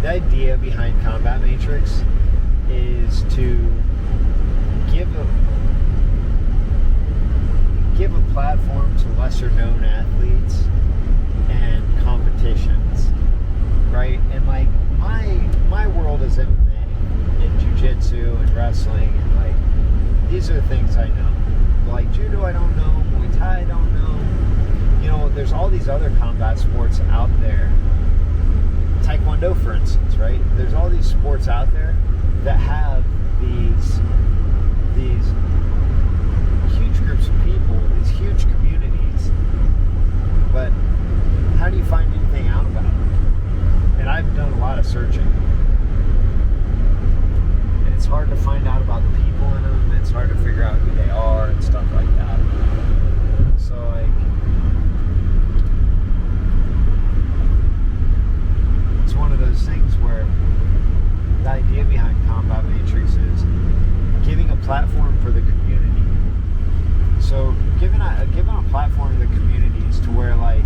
the idea behind Combat Matrix is to give a platform to lesser known athletes and competitions, right? And like my world is MMA and jiu-jitsu and wrestling, and like these are the things I know. Like judo I don't know, Muay Thai I don't know. You know, there's all these other combat sports out there. Taekwondo, for instance, right? There's all these sports out there that have these huge groups of people, these huge communities. But how do you find anything out about them? And I've done a lot of searching. And it's hard to find out about the people in them. It's hard to figure out who they are and stuff like that. So like, it's one of those things where the idea behind Combat Matrix is giving a platform for the community. So giving a platform to the communities to where like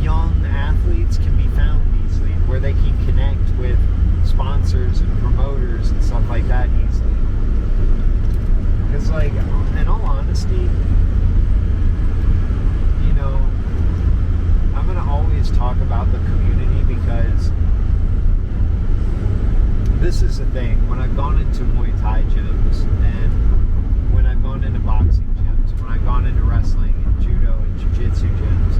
young athletes can be found easily, where they can connect with sponsors and promoters and stuff like that easily. Because like, in all honesty, you know, I'm gonna always talk about the community, because this is the thing. When I've gone into Muay Thai gyms, and when I've gone into boxing gyms, when I've gone into wrestling and judo and jiu-jitsu gyms,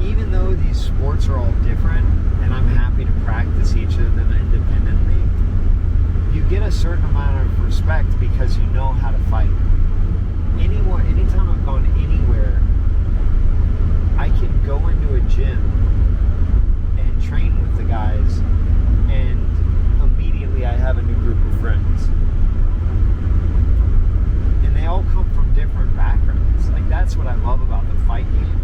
even though these sports are all different, and I'm happy to practice each of them independently, you get a certain amount of respect because you know how to fight. Anytime I've gone anywhere, I can go into a gym and train with the guys, and immediately I have a new group of friends. And they all come from different backgrounds. Like, that's what I love about the fight game.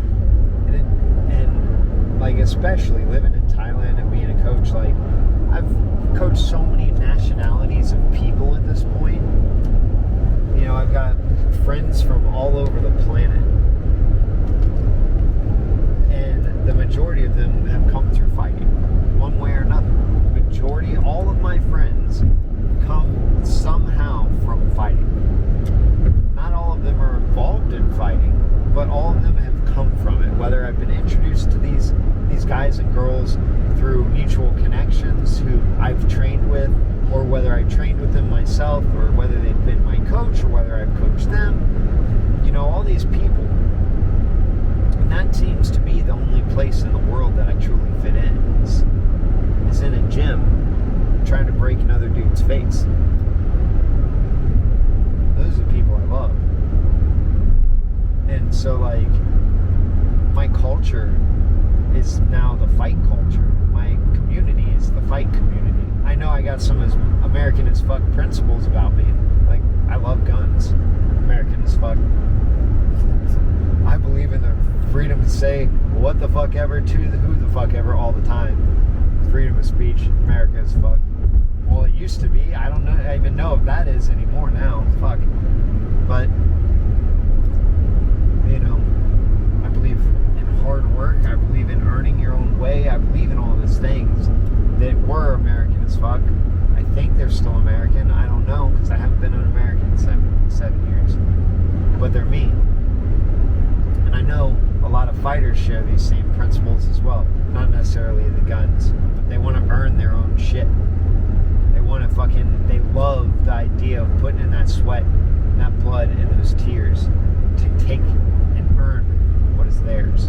And like, especially living in Thailand and being a coach, like, I've coached so many nationalities of people at this point. You know, I've got friends from all over the planet. And the majority of them have come through fighting, one way or another. The majority, all of my friends come somehow from fighting. Not all of them are involved in fighting, but all of them have come from it. Whether I've been introduced to these guys and girls through mutual connections who I've trained with, or whether I trained with them myself, or whether they've been my coach, or whether I've coached them. You know, all these people. And that seems to be the only place in the world that I truly fit in, is in a gym trying to break another dude's face. Those are the people I love. And so like, my culture is now the fight culture. My community is the fight community. I know I got some as American as fuck principles about me. Like, I love guns. American as fuck. I believe in the freedom to say what the fuck ever to who the fuck ever all the time. Freedom of speech. America as fuck. Well, it used to be. I don't know. I even know if that is anymore now. Fuck. But, you know, I believe in hard work. I believe in earning your own way. I believe in all these things that were American as fuck. I think they're still American. I don't know, because I haven't been an American in seven years. But they're me. And I know a lot of fighters share these same principles as well. Not necessarily the guns, but they want to earn their own shit. They love the idea of putting in that sweat, and that blood, and those tears to take and earn what is theirs.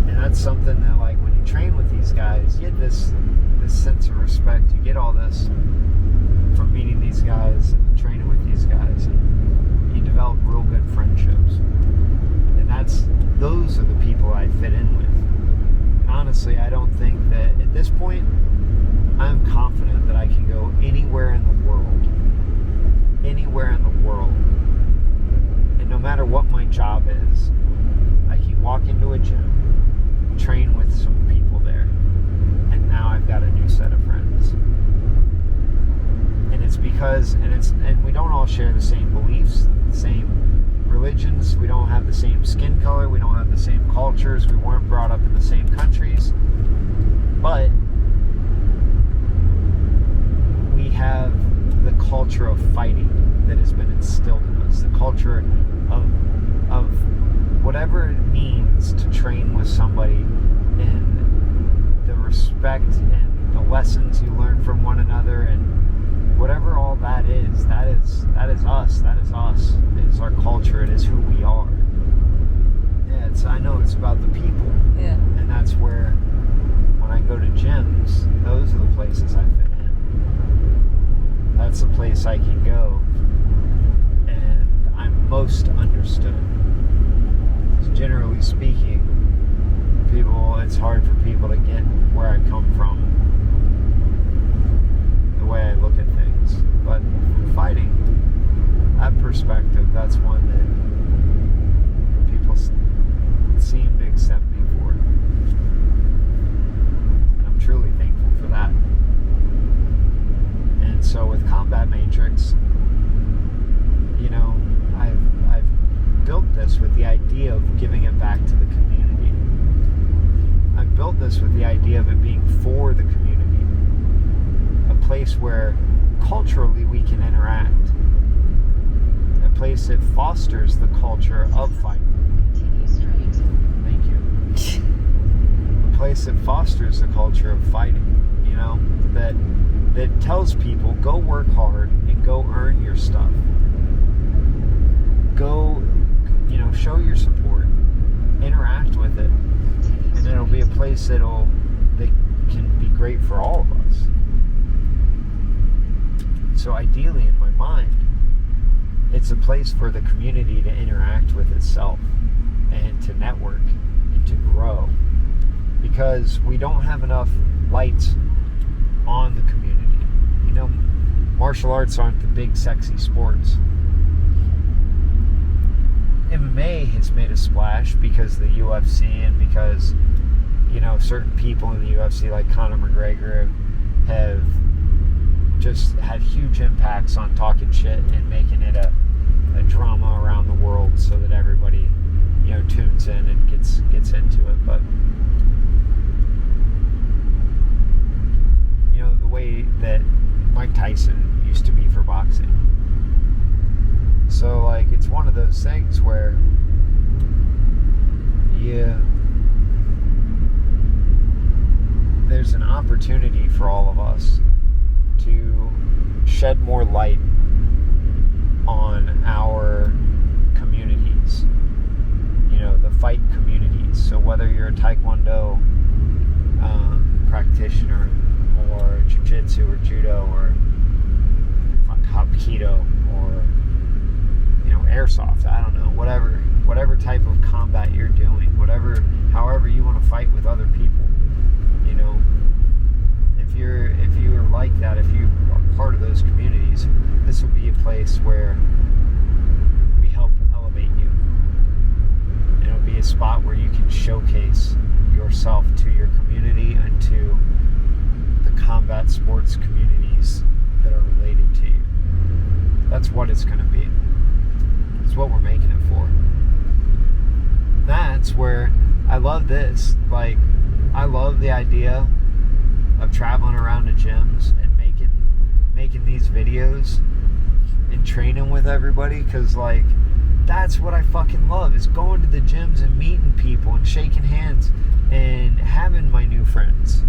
And that's something that, like, when you train with these guys, you get this sense of respect. You get all this from meeting these guys and training with these guys, and you develop real good friendships. And those are the people I fit in with. And honestly, I don't think that at this point, I'm confident that I can go anywhere in the world. Anywhere in the world. And no matter what my job is, I can walk into a gym, train with some people there, and now I've got a new set of friends. And it's because, and we don't all share the same beliefs, the same religions, we don't have the same skin color, we don't have the same culture. cultures. We weren't brought up in the same countries. But we have the culture of fighting that has been instilled in us. The culture of whatever it means to train with somebody, and the respect and the lessons you learn from one another, and whatever all that is us. That is us. It is our culture. It is who we are. Yeah, I know it's about the people. Yeah. And that's where, when I go to gyms, those are the places I fit in. That's the place I can go, and I'm most understood. Generally speaking, it's hard for people to get where I come from, the way I look at things. But fighting, that perspective, that's one that people seem to accept me for. And I'm truly thankful for that. And so with Combat Matrix, I've built this with the idea of giving it back to the community. I've built this with the idea of it being for the community. A place where culturally we can interact. A place that fosters the culture of fighting. Thank you. A place that fosters the culture of fighting. That tells people, go work hard and go earn your stuff. Go, show your support, interact with it, and it'll be a place that can be great for all of us. So ideally, in my mind, it's a place for the community to interact with itself and to network and to grow, because we don't have enough lights on the community. Martial arts aren't the big sexy sports. MMA has made a splash because the UFC, and because certain people in the UFC like Conor McGregor have just had huge impacts on talking shit and making it a drama around the world, so that everybody tunes in and gets into it. But the way that Mike Tyson used to be for boxing. So it's one of those things where there's an opportunity for all of us to shed more light on our communities, the fight communities. So whether you're a Taekwondo practitioner, or Jiu-Jitsu or Judo, or Hapkido, or airsoft, I don't know, whatever type of combat you're doing, however you want to fight with other people, if you're like that, if you are part of those communities, this will be a place where we help elevate you. And it'll be a spot where you can showcase yourself to your community and to the combat sports communities that are related to you. That's what it's going to be. It's what we're making it for. That's where I love this. I love the idea of traveling around to gyms and making these videos and training with everybody, because that's what I fucking love, is going to the gyms and meeting people and shaking hands and having my new friends.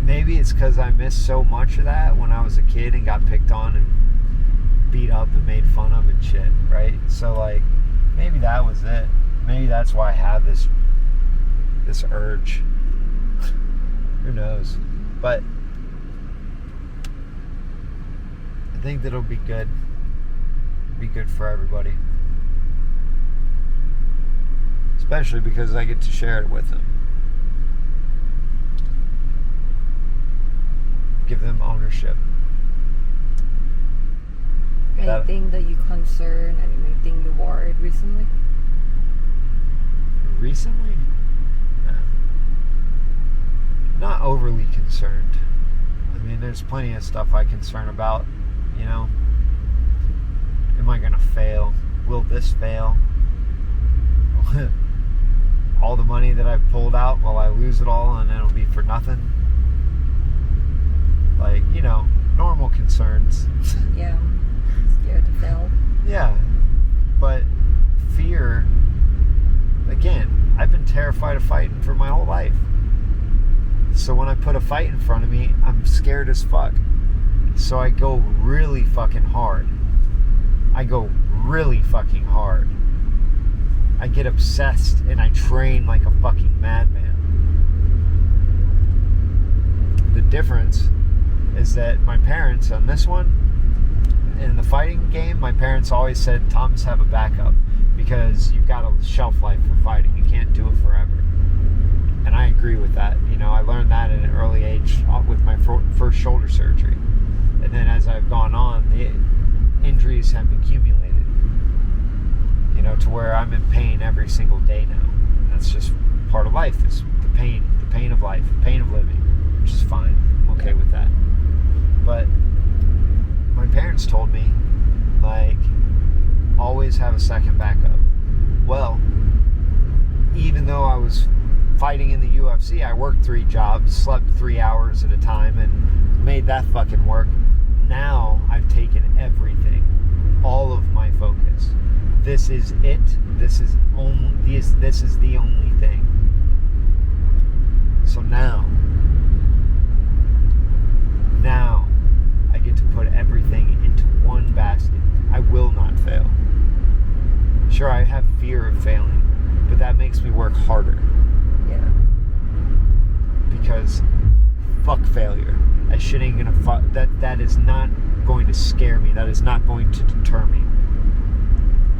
Maybe it's because I missed so much of that when I was a kid and got picked on and beat up and made fun of and shit, right? So maybe that was it. Maybe that's why I have this urge. Who knows? But I think that it'll be good. Be good for everybody. Especially because I get to share it with them. Give them ownership. Anything that you concern, anything you worried recently? Recently? No. Not overly concerned. There's plenty of stuff I concern about. Am I going to fail? will this fail? All the money that I've pulled out, will I lose it all and it'll be for nothing? Like, normal concerns. Yeah. Scared to fail. Yeah. But fear, again, I've been terrified of fighting for my whole life. So when I put a fight in front of me, I'm scared as fuck. So I go really fucking hard. I get obsessed and I train like a fucking madman. The difference is that my parents on this one, in the fighting game, my parents always said, Thomas, have a backup, because you've got a shelf life for fighting. You can't do it forever. And I agree with that. I learned that at an early age with my first shoulder surgery. And then as I've gone on, the injuries have accumulated, to where I'm in pain every single day now. And that's just part of life, is the pain of life, the pain of living, which is fine. I'm okay with that. But my parents told me, like, always have a second backup. Well, even though I was fighting in the UFC, I worked 3 jobs, slept 3 hours at a time, and made that fucking work. Now I've taken everything, all of my focus. This is it. This is the only thing. So now I get to put everything into one basket. I will not fail. Sure, I have fear of failing, but that makes me work harder. Yeah. Because fuck failure. That shit ain't gonna that is not going to scare me. That is not going to deter me.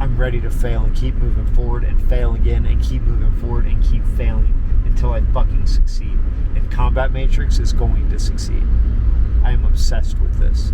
I'm ready to fail and keep moving forward and fail again and keep moving forward and keep failing until I fucking succeed. And Combat Matrix is going to succeed. I am obsessed with this.